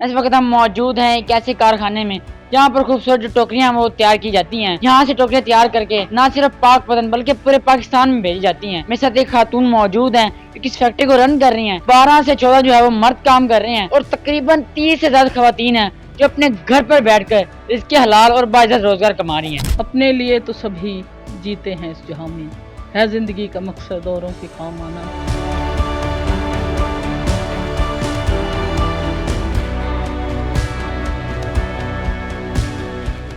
इस वक्त हम मौजूद हैं एक ऐसे कारखाने में जहाँ पर खूबसूरत जो टोकरियाँ वो तैयार की जाती हैं। यहाँ से टोकरियाँ तैयार करके न सिर्फ पाक पतन बल्कि पूरे पाकिस्तान में भेजी जाती हैं। मेरे साथ एक खातून मौजूद हैं जो इस फैक्ट्री को रन कर रही हैं। 12 से 14 जो है वो मर्द काम कर रहे हैं और तकरीबन 30 से ज्यादा खवातीन हैं जो अपने घर पर बैठकर इसके हलाल और बाइज्जत रोजगार कमा रही हैं। अपने लिए तो सभी जीते हैं इस जहां में, है जिंदगी का मकसद औरों के काम आना।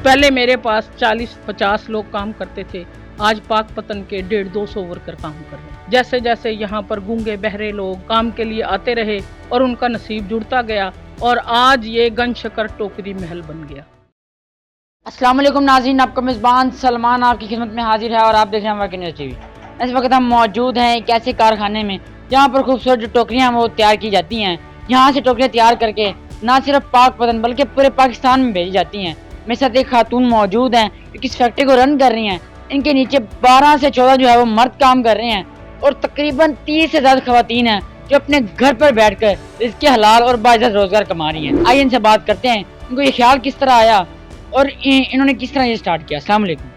पहले मेरे पास 40-50 लोग काम करते थे, आज पाक पतन के 150-200 वर्कर काम कर रहे हैं। जैसे जैसे यहाँ पर गूंगे बहरे लोग काम के लिए आते रहे और उनका नसीब जुड़ता गया और आज ये गन शकर टोकरी महल बन गया। अस्सलाम वालेकुम नाज़रीन, आपका मेज़बान सलमान आपकी खिदमत में हाजिर है और आप देख रहे हैं वर्किंग न्यूज़ टीवी। इस वक्त हम मौजूद हैं एक ऐसे कारखाने में जहाँ पर खूबसूरत जो टोकरियाँ वो तैयार की जाती हैं। यहाँ से टोकरियाँ तैयार करके न सिर्फ पाक पतन बल्कि पूरे पाकिस्तान में भेजी जाती हैं। मेरे साथ एक खातून मौजूद हैं जो इस फैक्ट्री को रन कर रही हैं। इनके नीचे 12 से 14 जो है वो मर्द काम कर रहे हैं और तकरीबन 30 से ज़्यादा खवातीन हैं जो अपने घर पर बैठकर इसके हलाल और बाइज्जत रोजगार कमा रही हैं। आइए इनसे बात करते हैं, इनको ये ख्याल किस तरह आया और इन्होंने किस तरह ये स्टार्ट किया। अस्सलाम वालेकुम।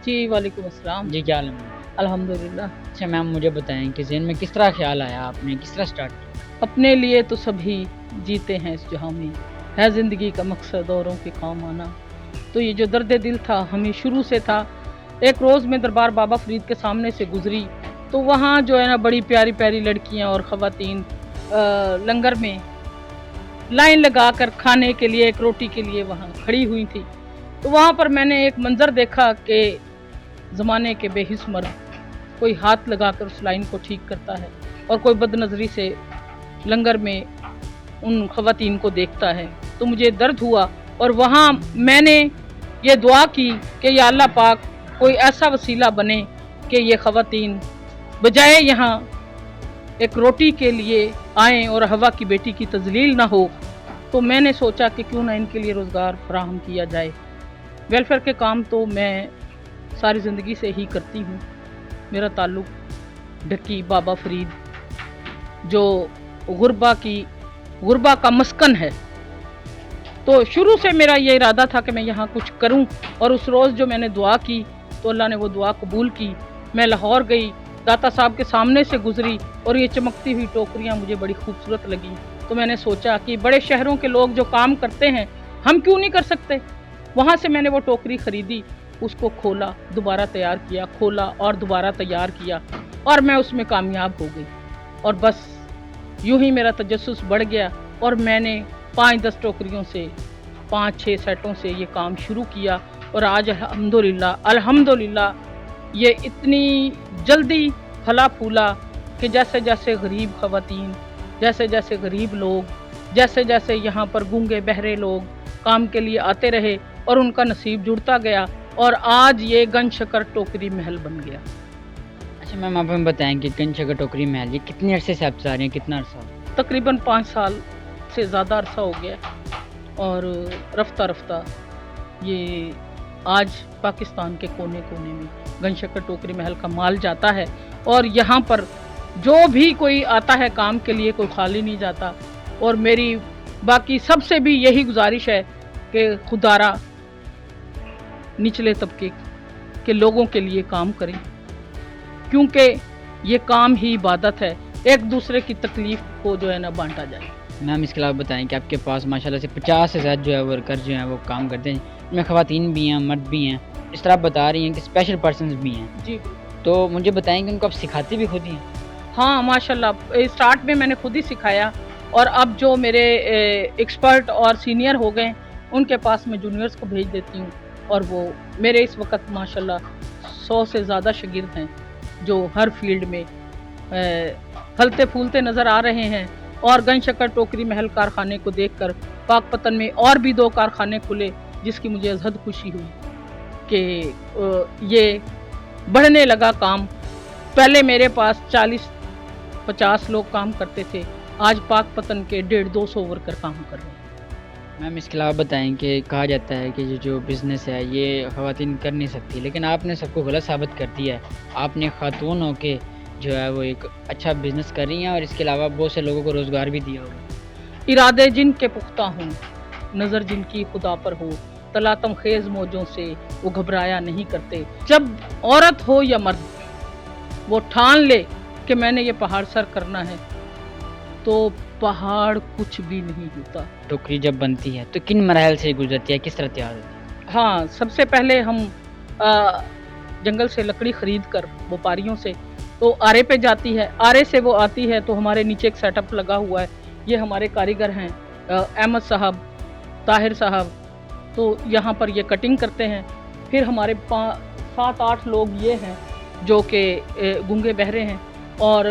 जी वालेकुम अस्सलाम। जी क्या हाल है? अल्हम्दुलिल्लाह। अच्छा मैम, मुझे बताएं कि ज़हन में किस तरह ख्याल आया, आपने किस तरह स्टार्ट किया? अपने लिए तो सभी जीते हैं इस जहां में, है जिंदगी का मकसद औरों के काम आना। तो ये जो दर्द दिल था हमें शुरू से था। एक रोज़ मैं दरबार बाबा फरीद के सामने से गुजरी तो वहाँ जो है ना बड़ी प्यारी प्यारी लड़कियाँ और ख़वातीन लंगर में लाइन लगा कर खाने के लिए, एक रोटी के लिए वहाँ खड़ी हुई थी। तो वहाँ पर मैंने एक मंज़र देखा कि ज़माने के बेहिस मर्द कोई हाथ लगाकर उस लाइन को ठीक करता है और कोई बदनज़री से लंगर में उन ख़वातीन को देखता है। तो मुझे दर्द हुआ और वहाँ मैंने ये दुआ की कि या अल्लाह पाक कोई ऐसा वसीला बने कि ये ख़वातीन बजाय यहाँ एक रोटी के लिए आएँ और हवा की बेटी की तजलील ना हो। तो मैंने सोचा कि क्यों ना इनके लिए रोज़गार फराहम किया जाए। वेलफेयर के काम तो मैं सारी ज़िंदगी से ही करती हूँ। मेरा ताल्लुक़ ढक्की बाबा फरीद जो गुरबा का मस्कन है, तो शुरू से मेरा ये इरादा था कि मैं यहाँ कुछ करूँ। और उस रोज़ जो मैंने दुआ की तो अल्लाह ने वो दुआ कबूल की। मैं लाहौर गई, दाता साहब के सामने से गुजरी और ये चमकती हुई टोकरियाँ मुझे बड़ी खूबसूरत लगी। तो मैंने सोचा कि बड़े शहरों के लोग जो काम करते हैं हम क्यों नहीं कर सकते। वहाँ से मैंने वो टोकरी ख़रीदी, उसको खोला, दोबारा तैयार किया, खोला और दोबारा तैयार किया और मैं उसमें कामयाब हो गई। और बस यूँ ही मेरा तजस्सुस बढ़ गया और मैंने 5-10 टोकरियों से 5-6 सेटों से ये काम शुरू किया और आज अल्हम्दुलिल्लाह ये इतनी जल्दी फला फूला कि जैसे जैसे गरीब ख़वातीन, जैसे जैसे गरीब लोग, जैसे जैसे यहाँ पर गूंगे बहरे लोग काम के लिए आते रहे और उनका नसीब जुड़ता गया और आज ये गन शकर टोकरी महल बन गया। अच्छा मैम, आप हमें बताएं कि गन शकर टोकरी महल ये कितने अरसे से आप चला रहे हैं, कितना अरसा? तकरीबन 5 साल से ज़्यादा अरसा हो गया और रफ्ता रफ्ता ये आज पाकिस्तान के कोने कोने में गन शकर टोकरी महल का माल जाता है और यहाँ पर जो भी कोई आता है काम के लिए कोई खाली नहीं जाता। और मेरी बाकी सबसे भी यही गुजारिश है कि खुदारा निचले तबके के लोगों के लिए काम करें, क्योंकि ये काम ही इबादत है। एक दूसरे की तकलीफ़ को जो है ना बांटा जाए। मैम इसके अलावा बताएं कि आपके पास माशाल्लाह से 50 से ज़्यादा जो है वर्कर जो हैं वो काम करते हैं, इनमें ख़वातीन भी हैं, मर्द भी हैं। इस तरह आप बता रही हैं कि स्पेशल पर्सन्स भी हैं। जी, तो मुझे बताएं कि उनको आप सिखाती भी खुद ही हैं? हाँ माशाल्लाह, स्टार्ट में मैंने खुद ही सिखाया और अब जो मेरे एक्सपर्ट और सीनियर हो गए उनके पास मैं जूनियर्स को भेज देती हूँ और वो मेरे इस वक्त माशाल्लाह 100 से ज़्यादा शागिर्द हैं जो हर फील्ड में फलते फूलते नज़र आ रहे हैं। और गन शकर टोकरी महल कारखाने को देखकर पाक पतन में और भी 2 कारखाने खुले, जिसकी मुझे अजहद खुशी हुई कि ये बढ़ने लगा काम। पहले मेरे पास 40-50 लोग काम करते थे, आज पाक पतन के 150-200 वर्कर काम कर रहे हैं। मैम इसके अलावा बताएं कि कहा जाता है कि ये जो बिज़नेस है ये ख़वातीन कर नहीं सकती, लेकिन आपने सबको गलत साबित कर दिया है। आपने खातून हो के जो है वो एक अच्छा बिज़नेस कर रही हैं और इसके अलावा बहुत से लोगों को रोज़गार भी दिया होगा। इरादे जिनके पुख्ता हों, नज़र जिनकी खुदा पर हो, तलातम खेज मौजों से वो घबराया नहीं करते। जब औरत हो या मर्द वो ठान ले कि मैंने ये पहाड़ सर करना है, तो पहाड़ कुछ भी नहीं होता। टोकरी जब बनती है तो किन मराहल से गुजरती है, किस तरह तैयार होती हाँ, सबसे पहले हम जंगल से लकड़ी खरीद कर व्यापारियों से, तो आरे पे जाती है, आरे से वो आती है तो हमारे नीचे एक सेटअप लगा हुआ है, ये हमारे कारीगर हैं अहमद साहब, ताहिर साहब, तो यहाँ पर ये कटिंग करते हैं। फिर हमारे 7-8 लोग ये हैं जो कि गूंगे बहरे हैं, और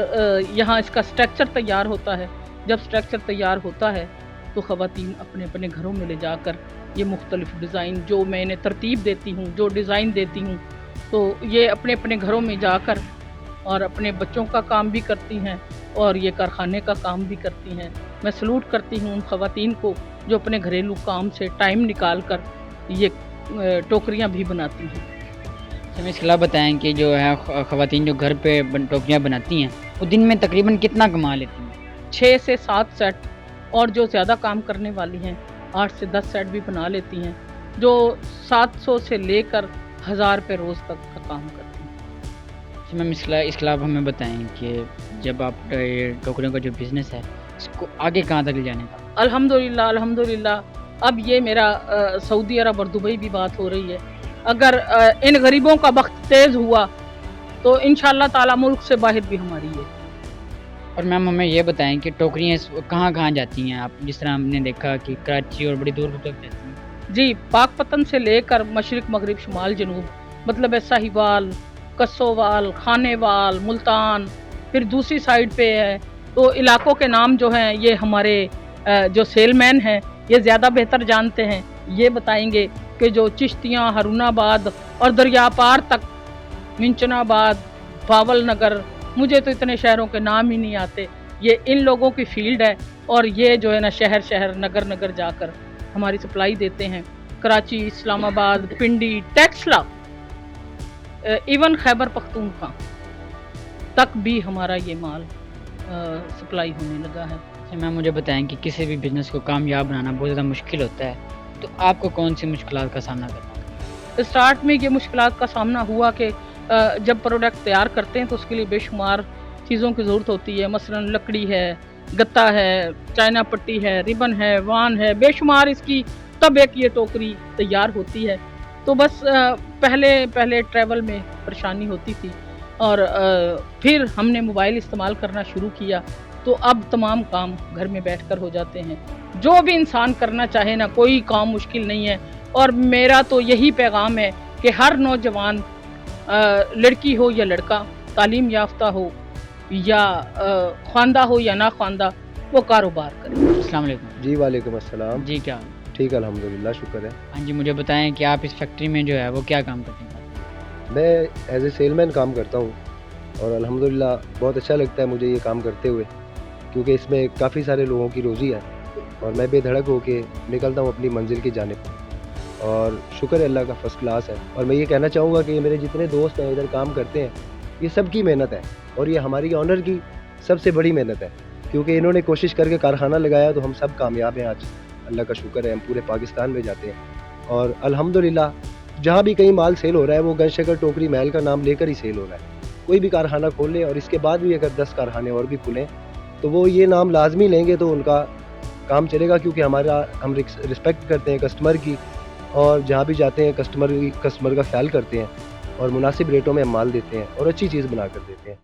यहाँ इसका स्ट्रक्चर तैयार होता है। जब स्ट्रक्चर तैयार होता है तो ख़वातीन अपने अपने घरों में ले जाकर ये मुख्तलिफ़ डिज़ाइन जो मैं इन्हें तरतीब देती हूँ, जो डिज़ाइन देती हूँ, तो ये अपने अपने घरों में जाकर और अपने बच्चों का काम भी करती हैं और ये कारखाने का काम भी करती हैं। मैं सलूट करती हूँ उन ख़वातीन को जो अपने घरेलू काम से टाइम निकाल कर ये टोकरियाँ भी बनाती हैं। हमें इसके अलावा बताएं कि जो है ख़वातीन जो घर पे टोकरियाँ बनाती हैं वो दिन में तकरीबन कितना कमा लेती हैं? 6 से 7 सेट, और जो ज़्यादा काम करने वाली हैं 8 से 10 सेट भी बना लेती हैं, जो 700 से लेकर 1000 रुपये रोज़ तक का काम करती हैं। तो मैम इसके अलावा हमें बताएं कि जब आप ये टोकरियों का जो बिज़नेस है इसको आगे कहाँ तक ले जाने का? अल्हम्दुलिल्लाह अल्हम्दुलिल्लाह, अब ये मेरा सऊदी अरब और दुबई भी बात हो रही है। अगर इन गरीबों का वक्त तेज़ हुआ तो इंशाअल्लाह ताला मुल्क से बाहर भी हमारी है। और मैम हमें ये बताएं कि टोकरियाँ कहाँ कहाँ जाती हैं? आप जिस तरह हमने देखा कि कराची और बड़ी दूर तक जाती हैं। जी, पाकपतन से लेकर मशरिक मगरिब शुमाल जनूब, मतलब है साहिवाल, कस्सोवाल, खानेवाल, मुल्तान, फिर दूसरी साइड पे है। तो इलाकों के नाम जो हैं ये हमारे जो सेलमैन हैं ये ज़्यादा बेहतर जानते हैं, ये बताएंगे कि जो चिश्तियाँ, हरुनाबाद और दरिया पार तक, मिंचनाबाद, बावल नगर, मुझे तो इतने शहरों के नाम ही नहीं आते, ये इन लोगों की फील्ड है। और ये जो है ना शहर शहर नगर नगर जाकर हमारी सप्लाई देते हैं। कराची, इस्लामाबाद, पिंडी, टेक्सला, इवन खैबर पख्तूनख्वा तक भी हमारा ये माल सप्लाई होने लगा है। अच्छा मैम मुझे बताएं कि किसी भी बिज़नेस को कामयाब बनाना बहुत ज़्यादा मुश्किल होता है, तो आपको कौन सी मुश्किलात का सामना करना पड़ा? स्टार्ट में ये मुश्किलात का सामना हुआ कि जब प्रोडक्ट तैयार करते हैं तो उसके लिए बेशुमार चीज़ों की ज़रूरत होती है। मसलन लकड़ी है, गत्ता है, चाइना पट्टी है, रिबन है, वान है, बेशुमार इसकी तब एक ये टोकरी तैयार होती है। तो बस पहले ट्रैवल में परेशानी होती थी, और फिर हमने मोबाइल इस्तेमाल करना शुरू किया, तो अब तमाम काम घर में बैठकर हो जाते हैं। जो भी इंसान करना चाहे ना, कोई काम मुश्किल नहीं है। और मेरा तो यही पैगाम है कि हर नौजवान, लड़की हो या लड़का, तालीम याफ्ता हो या ख्वांदा हो या ना ख्वांदा, वो कारोबार करे। अस्सलाम वालेकुम। जी वालेकुम अस्सलाम। जी क्या? ठीक अल्हम्दुलिल्लाह, शुक्र है। हाँ जी, मुझे बताएं कि आप इस फैक्ट्री में जो है वो क्या काम करते हैं? मैं एज ए सेलमैन काम करता हूँ, और अल्हम्दुलिल्लाह बहुत अच्छा लगता है मुझे ये काम करते हुए, क्योंकि इसमें काफ़ी सारे लोगों की रोज़ी है, और मैं बेधड़क होके निकलता हूँ अपनी मंजिल की जानिब। और शुक्र है अल्लाह का, फ़र्स्ट क्लास है। और मैं ये कहना चाहूँगा कि मेरे जितने दोस्त हैं इधर काम करते हैं, ये सब की मेहनत है, और ये हमारी ऑनर की सबसे बड़ी मेहनत है, क्योंकि इन्होंने कोशिश करके कारखाना लगाया तो हम सब कामयाब हैं आज। अल्लाह का शुक्र है, हम पूरे पाकिस्तान में जाते हैं, और अल्हम्दुलिल्लाह जहाँ भी कहीं माल सेल हो रहा है वो गन शक्कर टोकरी महल का नाम लेकर ही सेल हो रहा है। कोई भी कारखाना खोल ले, और इसके बाद भी अगर 10 कारखाने और भी खुलें, तो वो ये नाम लाजमी लेंगे तो उनका काम चलेगा, क्योंकि हम रिस्पेक्ट करते हैं कस्टमर की, और जहाँ भी जाते हैं कस्टमर का ख्याल करते हैं, और मुनासिब रेटों में हम माल देते हैं और अच्छी चीज़ बना कर देते हैं।